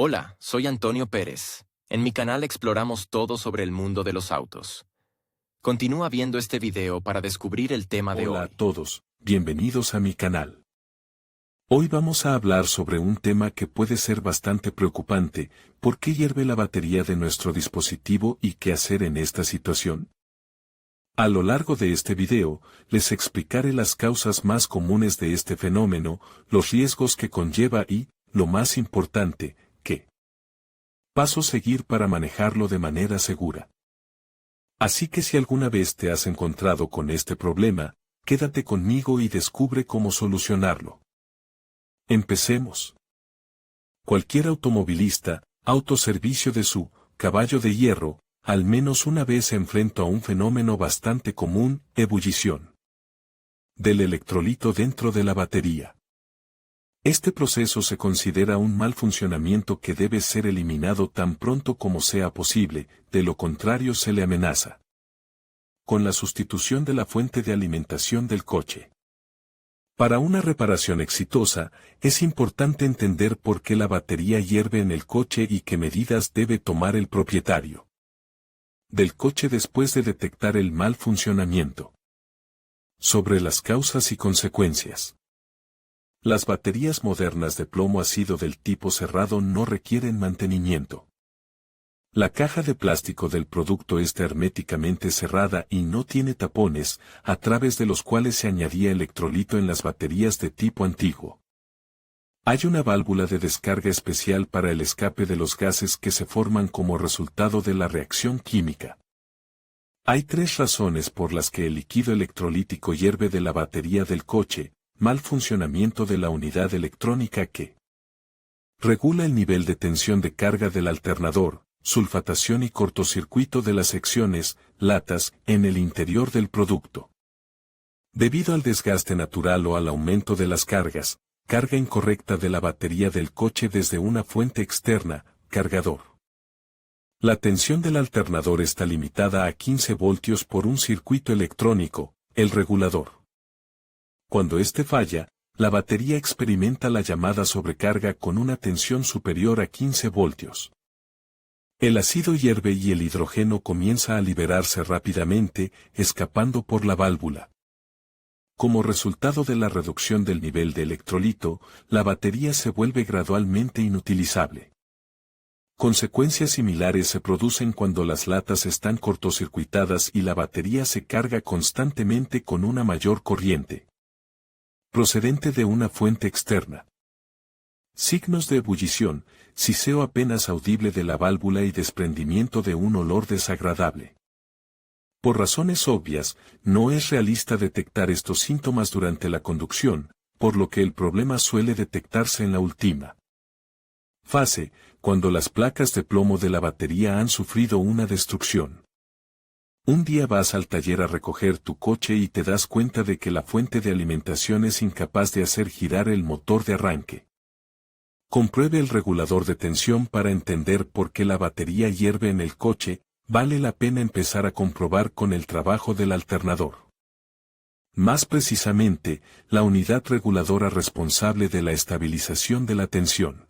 Hola, soy Antonio Pérez. En mi canal exploramos todo sobre el mundo de los autos. Continúa viendo este video para descubrir el tema de Hola a hoy. todos, bienvenidos a mi canal. Hoy vamos a hablar sobre un tema que puede ser bastante preocupante: ¿por qué hierve la batería de nuestro dispositivo y qué hacer en esta situación? A lo largo de este video, les explicaré las causas más comunes de este fenómeno, los riesgos que conlleva y, lo más importante, qué pasos seguir para manejarlo de manera segura. Así que si alguna vez te has encontrado con este problema, quédate conmigo y descubre cómo solucionarlo. Empecemos. Cualquier automovilista, autoservicio de su caballo de hierro, al menos una vez se enfrentó a un fenómeno bastante común: ebullición del electrolito dentro de la batería. Este proceso se considera un mal funcionamiento que debe ser eliminado tan pronto como sea posible, de lo contrario se le amenaza con la sustitución de la fuente de alimentación del coche. Para una reparación exitosa, es importante entender por qué la batería hierve en el coche y qué medidas debe tomar el propietario del coche después de detectar el mal funcionamiento. Sobre las causas y consecuencias. Las baterías modernas de plomo ácido del tipo cerrado no requieren mantenimiento. La caja de plástico del producto está herméticamente cerrada y no tiene tapones, a través de los cuales se añadía electrolito en las baterías de tipo antiguo. Hay una válvula de descarga especial para el escape de los gases que se forman como resultado de la reacción química. Hay tres razones por las que el líquido electrolítico hierve de la batería del coche: mal funcionamiento de la unidad electrónica que regula el nivel de tensión de carga del alternador, sulfatación y cortocircuito de las secciones, latas, en el interior del producto. Debido al desgaste natural o al aumento de las cargas, carga incorrecta de la batería del coche desde una fuente externa, cargador. La tensión del alternador está limitada a 15 voltios por un circuito electrónico, el regulador. Cuando este falla, la batería experimenta la llamada sobrecarga con una tensión superior a 15 voltios. El ácido hierve y el hidrógeno comienza a liberarse rápidamente, escapando por la válvula. Como resultado de la reducción del nivel de electrolito, la batería se vuelve gradualmente inutilizable. Consecuencias similares se producen cuando las latas están cortocircuitadas y la batería se carga constantemente con una mayor corriente procedente de una fuente externa. Signos de ebullición: siseo apenas audible de la válvula y desprendimiento de un olor desagradable. Por razones obvias, no es realista detectar estos síntomas durante la conducción, por lo que el problema suele detectarse en la última fase, cuando las placas de plomo de la batería han sufrido una destrucción. Un día vas al taller a recoger tu coche y te das cuenta de que la fuente de alimentación es incapaz de hacer girar el motor de arranque. Compruebe el regulador de tensión para entender por qué la batería hierve en el coche. Vale la pena empezar a comprobar con el trabajo del alternador. Más precisamente, la unidad reguladora responsable de la estabilización de la tensión.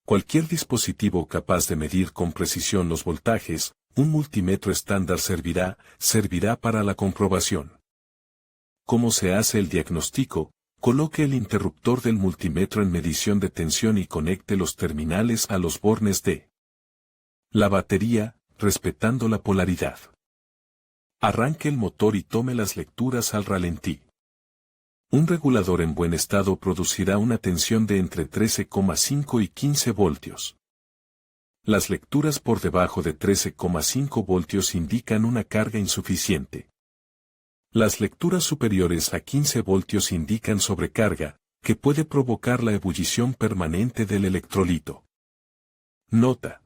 Cualquier dispositivo capaz de medir con precisión los voltajes, un multímetro estándar servirá para la comprobación. ¿Cómo se hace el diagnóstico? Coloque el interruptor del multímetro en medición de tensión y conecte los terminales a los bornes de la batería, respetando la polaridad. Arranque el motor y tome las lecturas al ralentí. Un regulador en buen estado producirá una tensión de entre 13,5 y 15 voltios. Las lecturas por debajo de 13,5 voltios indican una carga insuficiente. Las lecturas superiores a 15 voltios indican sobrecarga, que puede provocar la ebullición permanente del electrolito. Nota: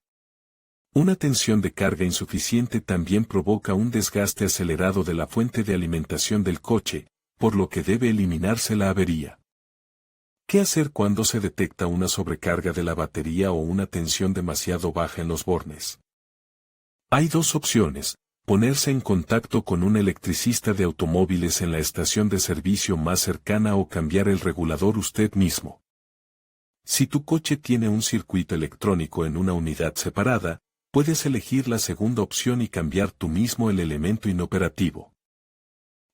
una tensión de carga insuficiente también provoca un desgaste acelerado de la fuente de alimentación del coche, por lo que debe eliminarse la avería. ¿Qué hacer cuando se detecta una sobrecarga de la batería o una tensión demasiado baja en los bornes? Hay dos opciones: ponerse en contacto con un electricista de automóviles en la estación de servicio más cercana o cambiar el regulador usted mismo. Si tu coche tiene un circuito electrónico en una unidad separada, puedes elegir la segunda opción y cambiar tú mismo el elemento inoperativo.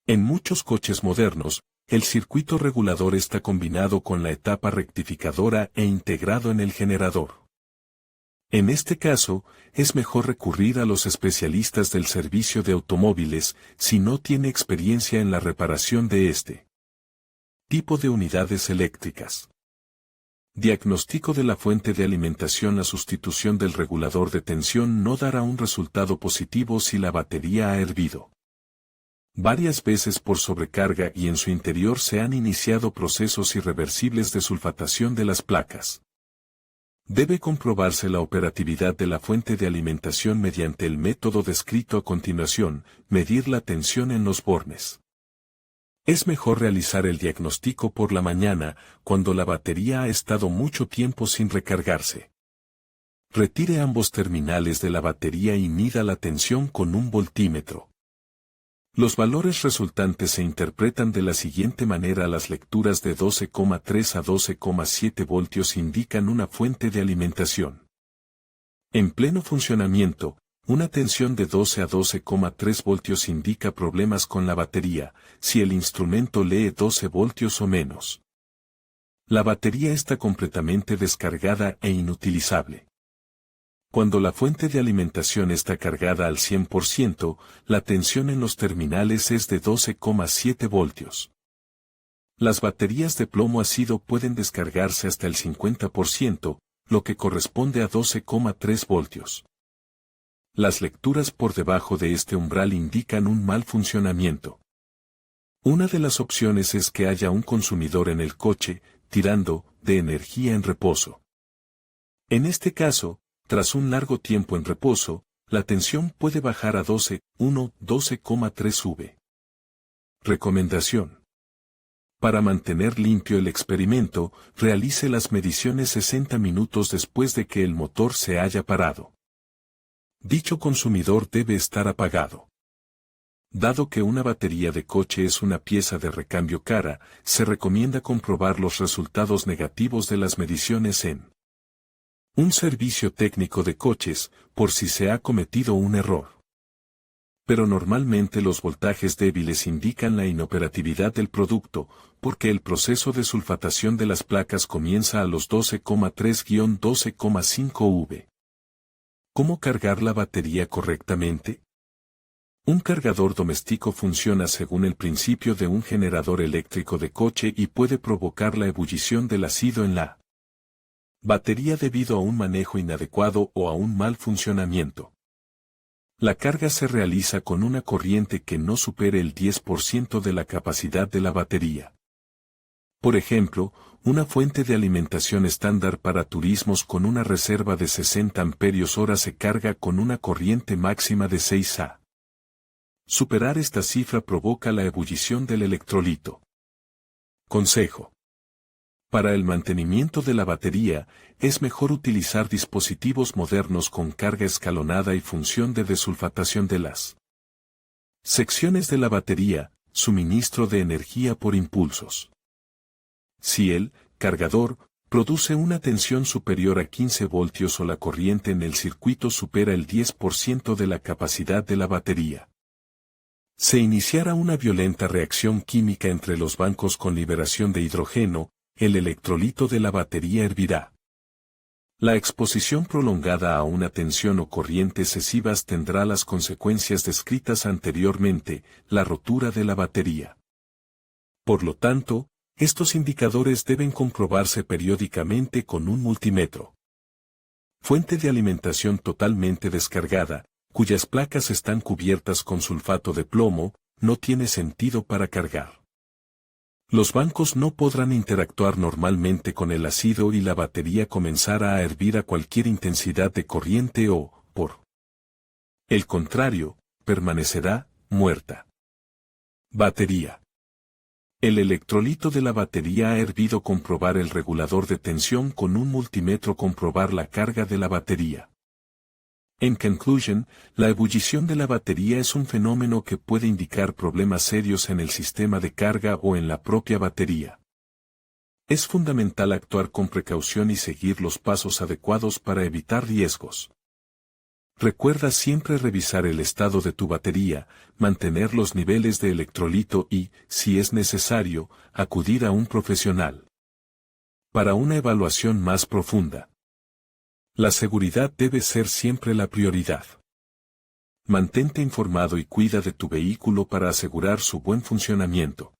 En muchos coches modernos, el circuito regulador está combinado con la etapa rectificadora e integrado en el generador. En este caso, es mejor recurrir a los especialistas del servicio de automóviles si no tiene experiencia en la reparación de este tipo de unidades eléctricas. Diagnóstico de la fuente de alimentación. La sustitución del regulador de tensión no dará un resultado positivo si la batería ha hervido varias veces por sobrecarga y en su interior se han iniciado procesos irreversibles de sulfatación de las placas. Debe comprobarse la operatividad de la fuente de alimentación mediante el método descrito a continuación, medir la tensión en los bornes. Es mejor realizar el diagnóstico por la mañana, cuando la batería ha estado mucho tiempo sin recargarse. Retire ambos terminales de la batería y mida la tensión con un voltímetro. Los valores resultantes se interpretan de la siguiente manera. Las lecturas de 12,3 a 12,7 voltios indican una fuente de alimentación en pleno funcionamiento. Una tensión de 12 a 12,3 voltios indica problemas con la batería, si el instrumento lee 12 voltios o menos. La batería está completamente descargada e inutilizable. Cuando la fuente de alimentación está cargada al 100%, la tensión en los terminales es de 12,7 voltios. Las baterías de plomo ácido pueden descargarse hasta el 50%, lo que corresponde a 12,3 voltios. Las lecturas por debajo de este umbral indican un mal funcionamiento. Una de las opciones es que haya un consumidor en el coche, tirando de energía en reposo. En este caso, tras un largo tiempo en reposo, la tensión puede bajar a 12,3 V. Recomendación. Para mantener limpio el experimento, realice las mediciones 60 minutos después de que el motor se haya parado. Dicho consumidor debe estar apagado. Dado que una batería de coche es una pieza de recambio cara, se recomienda comprobar los resultados negativos de las mediciones en un servicio técnico de coches, por si se ha cometido un error. Pero normalmente los voltajes débiles indican la inoperatividad del producto, porque el proceso de sulfatación de las placas comienza a los 12,3-12,5 V. ¿Cómo cargar la batería correctamente? Un cargador doméstico funciona según el principio de un generador eléctrico de coche y puede provocar la ebullición del ácido en la batería debido a un manejo inadecuado o a un mal funcionamiento. La carga se realiza con una corriente que no supere el 10% de la capacidad de la batería. Por ejemplo, una fuente de alimentación estándar para turismos con una reserva de 60 amperios hora se carga con una corriente máxima de 6 A. Superar esta cifra provoca la ebullición del electrolito. Consejo. Para el mantenimiento de la batería, es mejor utilizar dispositivos modernos con carga escalonada y función de desulfatación de las secciones de la batería, suministro de energía por impulsos. Si el cargador produce una tensión superior a 15 voltios o la corriente en el circuito supera el 10% de la capacidad de la batería, se iniciará una violenta reacción química entre los bancos con liberación de hidrógeno. El electrolito de la batería hervirá. La exposición prolongada a una tensión o corriente excesivas tendrá las consecuencias descritas anteriormente, la rotura de la batería. Por lo tanto, estos indicadores deben comprobarse periódicamente con un multímetro. Fuente de alimentación totalmente descargada, cuyas placas están cubiertas con sulfato de plomo, no tiene sentido para cargar. Los bancos no podrán interactuar normalmente con el ácido y la batería comenzará a hervir a cualquier intensidad de corriente o, por el contrario, permanecerá muerta. Batería. El electrolito de la batería ha hervido. Comprobar el regulador de tensión con un multímetro. Comprobar la carga de la batería. En conclusión, la ebullición de la batería es un fenómeno que puede indicar problemas serios en el sistema de carga o en la propia batería. Es fundamental actuar con precaución y seguir los pasos adecuados para evitar riesgos. Recuerda siempre revisar el estado de tu batería, mantener los niveles de electrolito y, si es necesario, acudir a un profesional para una evaluación más profunda. La seguridad debe ser siempre la prioridad. Mantente informado y cuida de tu vehículo para asegurar su buen funcionamiento.